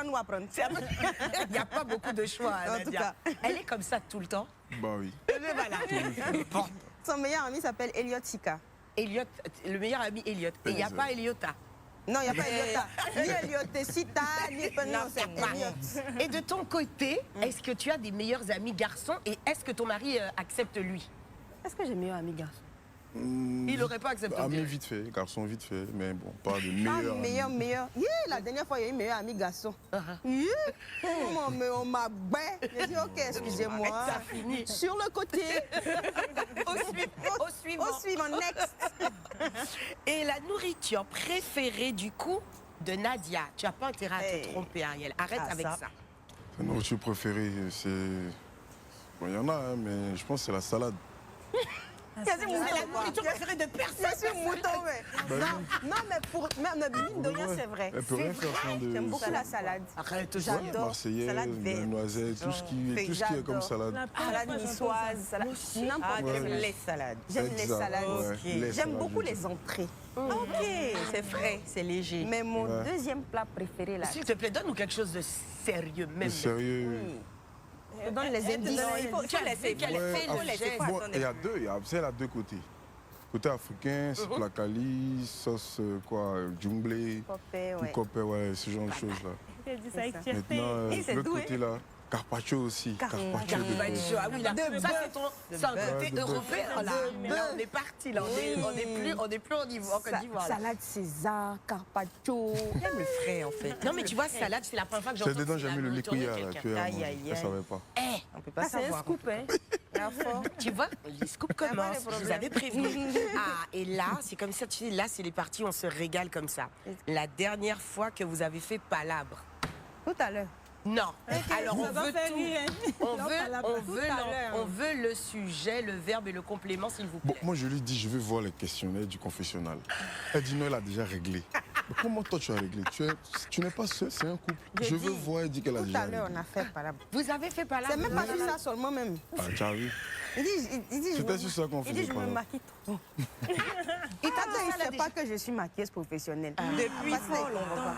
prendre ou apprendre. Il n'y a pas beaucoup de choix, En tout Nadia. cas. Elle est comme ça tout le temps. Bah oui. Mais voilà. Bon. Son meilleur ami s'appelle Elliot Sika. Elliot, le meilleur ami Elliot. Et il n'y a pas Eliota. Non, il n'y a pas Eliota. Ni Elliot Sita, ni non, c'est Elliot. Et de ton côté, est-ce que tu as des meilleurs amis garçons et est-ce que ton mari accepte lui? Est-ce que j'ai meilleur ami garçon? Il n'aurait pas accepté. Ami vite fait, garçon vite fait, mais bon, pas de Ah, meilleur. meilleur. Yeah, la dernière fois, il y a eu meilleur ami garçon. Yeah. On m'a bé. J'ai dit, ok, excusez-moi. Ça finit. Sur le côté. Au suivant. Au suivant, next. Et la nourriture préférée du coup de Nadia. Tu n'as pas intérêt à te tromper, Ariel. Arrête avec ça. La nourriture préférée, c'est... Bon, il y en a, hein, mais je pense que c'est la salade. C'est la nourriture préférée de personne. Je suis mouton, mais... Non, mais pour... Mais mine de rien, c'est vrai. Elle peut rien faire sans de... J'aime beaucoup la salade. Arrête, J'adore. Marseillaise, Salade la verte. noisette, tout ce qui est comme salade. Salade niçoise, salade... N'importe j'aime quelle. les salades. J'aime les Exact, salades. ouais. Les J'aime salades, beaucoup je les dis. entrées. Ok, c'est frais, c'est léger. Mais mon Ouais. deuxième plat préféré, là, S'il te plaît, donne-nous quelque chose de sérieux, même. Sérieux. je donne les indices. Non, il faut laisser. qu'elle fait le geste. Bon, il y a deux, elle a deux côtés. Côté africain, c'est placali, sauce djumblé, Copé, ouais. copé, ouais, ce genre de choses là. Il a dit ça avec fierté. Maintenant, c'est l'autre doué. côté là, carpaccio aussi. Carpaccio de Carpaccio, bœuf. ah oui, là, ça c'est un côté de bœuf. européen. Là, on est parti, là, on n'est plus en Côte d'Ivoire. là. Salade César, carpaccio. J'aime le frais en fait. Non mais tu vois, salade, c'est la première fois que j'entends. C'est dedans, j'ai la mis le nourriture de liquouilla là, quelqu'un. tu Aïe, aïe, elle aïe. savait pas. On peut pas Ah, c'est un savoir. scoop, hein. La force. Tu vois, les scoops pas commencent, de problème. vous avez prévenu. Ah, et là, c'est comme ça, tu sais, là, c'est les parties, on se régale comme ça. La dernière fois que vous avez fait palabre. Tout à l'heure. Non. Alors, on Ça va veut faire tout. rire, hein. On Non, veut, palabre. on, veut, Tout à non, l'heure. on veut le sujet, le verbe et le complément, s'il vous Bon, plaît. moi je lui dis, je vais voir les questionnaires du confessionnal. Elle dit non, elle a déjà réglé. Mais comment toi tu as réglé? Tu n'es pas seul, c'est un couple. Je veux voir, elle dit qu'elle a Tout déjà à l'heure, réglé. on a fait palabre. Vous avez fait palabre. C'est même pas sur ça seulement, même. Ah, tu as vu? Il dit je C'était me- sur ça qu'on il dit, faisait je me palabre. maquille trop. Il ne sait pas que je suis maquilleuse professionnelle. Depuis Parce que- fort longtemps.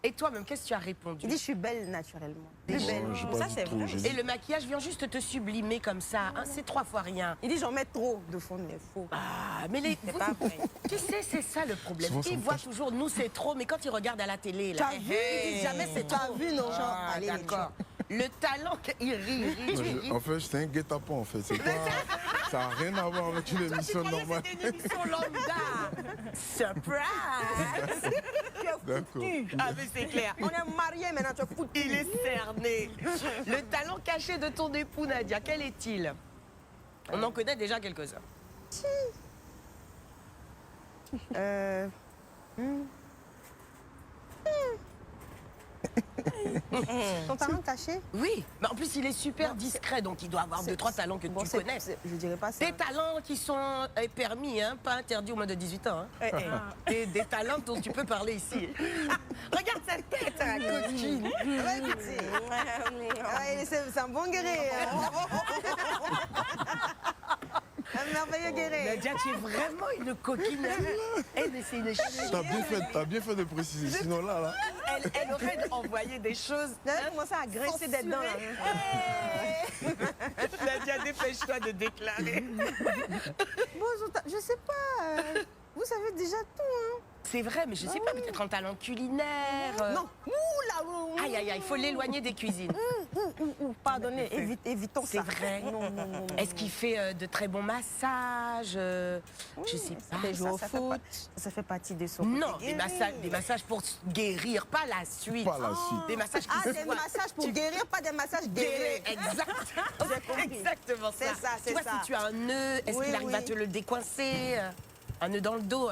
Et toi-même, qu'est-ce que tu as répondu? Il dit, je suis belle naturellement. Des Belle. belles. Non, j'ai pas Ça, dit c'est trop, vrai. j'ai Et dit- le maquillage vient juste te sublimer comme ça, hein, c'est 3 fois rien. Il dit, j'en mets trop de fond de faux. Ah, mais les... C'est pas vrai. Tu sais, c'est ça le problème. Souvent, ça Ils me voient fâche. toujours, nous c'est trop, mais quand ils regardent à la télé, là, T'as vu? ils disent jamais c'est T'as trop. vu, non, genre, Ah, allez, d'accord. Le talent, il rit, Non, en fait, c'était un guet-apens en fait. C'est pas... Ça n'a rien à voir avec une émission normale. C'était une émission lambda. Surprise. D'accord. Ah, mais c'est clair. On est mariés maintenant, tu es foutu. Il est cerné. Le talent caché de ton époux, Nadia, quel est-il? On en connaît déjà quelques-uns. Ton talent caché? Oui, mais en plus il est super discret, donc il doit avoir 2-3 talents que Bon, tu connais. Je dirais pas ça. Des talents qui sont permis, hein, pas interdits au moins de 18 ans. Hein. Des talents dont tu peux parler ici. Regarde cette tête, hein, coquine. Ouais, écoutez. Ouais, c'est un bon guerrier. Un merveilleux guerrier. Nadia, tu es vraiment une coquine. Elle, c'est une T'as bien fait de préciser. Sinon là, elle aurait envoyé des choses. J'avais commencé à graisser des dents. Là. Nadia, dépêche-toi de déclarer. Bon, je sais pas. Vous savez déjà tout, hein. C'est vrai, mais je sais pas, peut-être un talent culinaire. Non. Ouh là. Aïe, aïe, aïe, il faut l'éloigner des cuisines. Pardonnez, évitons C'est ça. vrai. Non, non, non. Est-ce qu'il fait de très bons massages? Je sais pas. fait jouer au ça fait foot. pas- Ça fait partie de son Non, côté des massages pour guérir, pas la suite. pas la suite. Des massages qui Ah, se des soient- massages pour guérir, pas des massages guérir. Exactement ça. C'est ça, Tu c'est vois, ça. si tu as un nœud, est-ce Oui, qu'il arrive à oui. te le décoincer? Un nœud dans le dos,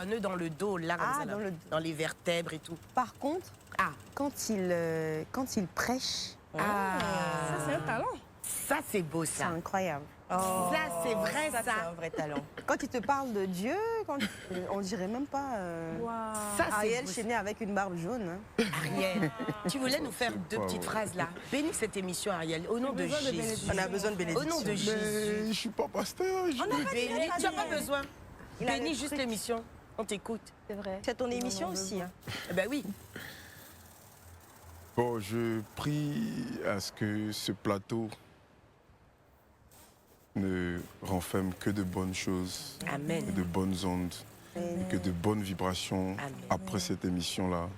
là, comme Ah, ça, là, dans le dos. dans les vertèbres et tout. Par contre, Ah, quand il prêche, ah. Ça, c'est un talent. Ça, c'est beau, c'est ça. incroyable. Ça, c'est vrai, Ça, c'est ça. un vrai talent. Quand il te parle de Dieu, on dirait même pas Waouh. Ça, c'est Ariel beau, Chénet avec une barbe jaune. Hein. Ariel, tu voulais nous faire deux pas petites vrai. phrases là. Bénis cette émission, Ariel, au nom de besoin de Jésus. bénédiction. On a besoin de Au bénédiction. nom de Jésus. Mais je suis pas pasteur. Bénis, tu n'as pas besoin. Il a Bénis le juste truc. l'émission. On t'écoute. C'est vrai. C'est ton émission aussi. Hein. Eh ben oui. Bon, je prie à ce que ce plateau ne renferme que de bonnes choses, Amen. que de bonnes ondes, et que de bonnes vibrations Amen. après cette émission-là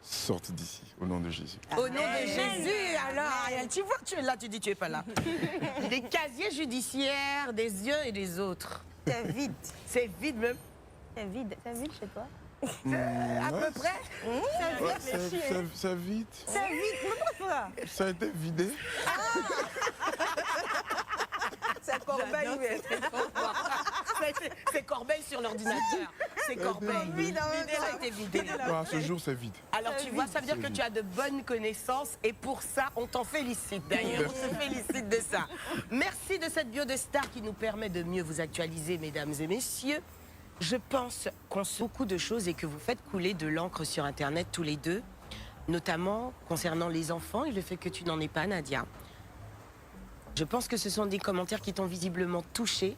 sortent d'ici, au nom de Jésus. Au nom de Jésus, alors, Ariel, tu vois, tu es là, tu dis tu es pas là. Des casiers judiciaires des uns et des autres. C'est vide. C'est vide même, C'est vide. C'est vide chez toi. à peu près. C'est vite. C'est vide. Mais pourquoi Ça a été vidé. C'est Corbeil. C'est Corbeil sur l'ordinateur. C'est Corbeil. Vide en même Vidé, ça a été vidé. Non, à ce jour, c'est vide. Alors tu vois, ça veut dire que tu as de bonnes connaissances et pour ça, on t'en félicite d'ailleurs. On se félicite de ça. Merci de cette bio de star qui nous permet de mieux vous actualiser, mesdames et messieurs. Je pense qu'on sait beaucoup de choses et que vous faites couler de l'encre sur Internet tous les deux, notamment concernant les enfants et le fait que tu n'en aies pas, Nadia. Je pense que ce sont des commentaires qui t'ont visiblement touchée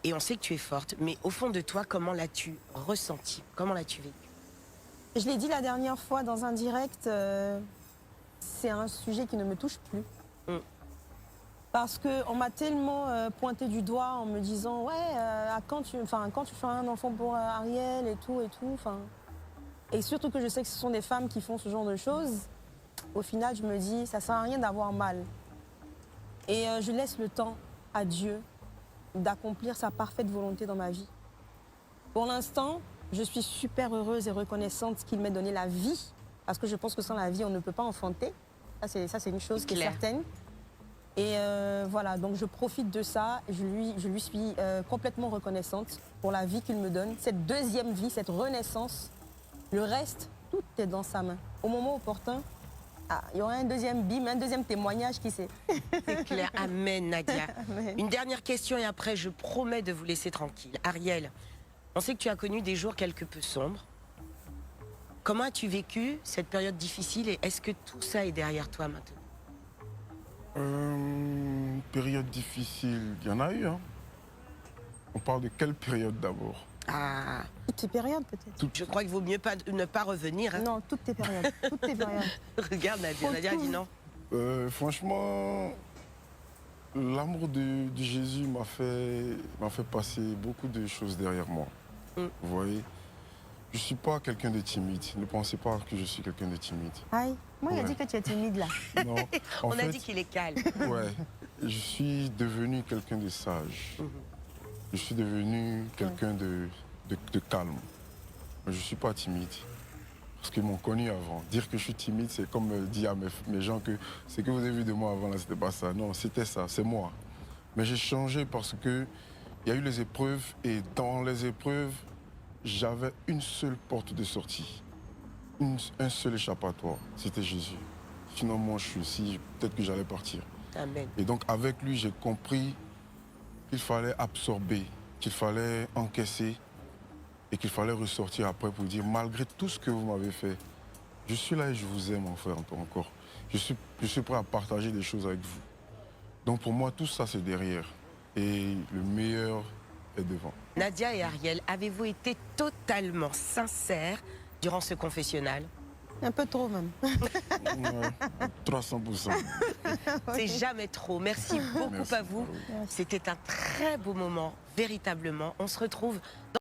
et on sait que tu es forte, mais au fond de toi, comment l'as-tu ressenti? Comment l'as-tu vécu? Je l'ai dit la dernière fois dans un direct, c'est un sujet qui ne me touche plus. Parce qu'on m'a tellement pointé du doigt en me disant ouais, quand tu feras un enfant pour Ariel et tout. Et surtout que je sais que ce sont des femmes qui font ce genre de choses, au final je me dis ça sert à rien d'avoir mal. Et je laisse le temps à Dieu d'accomplir sa parfaite volonté dans ma vie. Pour l'instant, je suis super heureuse et reconnaissante qu'il m'ait donné la vie, parce que je pense que sans la vie, on ne peut pas enfanter. Ça, c'est une chose qui est Claire. certaine. Et voilà, donc je profite de ça. Je lui suis complètement reconnaissante pour la vie qu'il me donne, cette deuxième vie, cette renaissance. Le reste, tout est dans sa main. Au moment opportun, il y aura un deuxième bim, un deuxième témoignage, qui sait. C'est clair. Amen, Nadia. Amen. Une dernière question et après, je promets de vous laisser tranquille. Ariel, on sait que tu as connu des jours quelque peu sombres. Comment as-tu vécu cette période difficile et est-ce que tout ça est derrière toi maintenant? Période difficile, il y en a eu. Hein. On parle de quelle période d'abord? Ah, Toutes tes périodes, peut-être. je crois qu'il vaut mieux ne pas revenir. Hein. Non, toutes tes périodes. Toutes tes périodes. Regarde Nadia, Nadia a dit non. Franchement, l'amour de Jésus m'a fait passer beaucoup de choses derrière moi. Vous voyez, je ne suis pas quelqu'un de timide. Ne pensez pas que je suis quelqu'un de timide. Aïe, moi, il a Ouais. dit que tu es timide, là. Non, On a dit qu'il est calme. ouais, je suis devenu quelqu'un de sage. Je suis devenu quelqu'un de calme. Mais je ne suis pas timide. Parce qu'ils m'ont connu avant. Dire que je suis timide, c'est comme dire à mes gens que ce que vous avez vu de moi avant, là, c'était pas ça. Non, c'était ça, c'est moi. Mais j'ai changé parce que il y a eu les épreuves et dans les épreuves, j'avais une seule porte de sortie. Un seul échappatoire, c'était Jésus. Sinon, moi, je suis ici, peut-être que j'allais partir. Amen. Et donc, avec lui, j'ai compris qu'il fallait absorber, qu'il fallait encaisser et qu'il fallait ressortir après pour dire, malgré tout ce que vous m'avez fait, je suis là et je vous aime, mon frère, encore. Je suis prêt à partager des choses avec vous. Donc, pour moi, tout ça, c'est derrière. Et le meilleur est devant. Nadia et Ariel, avez-vous été totalement sincères durant ce confessionnal? Un peu trop, même. Ouais, 300%. C'est jamais trop. Merci beaucoup Merci. à vous. C'était un très beau moment, véritablement. On se retrouve dans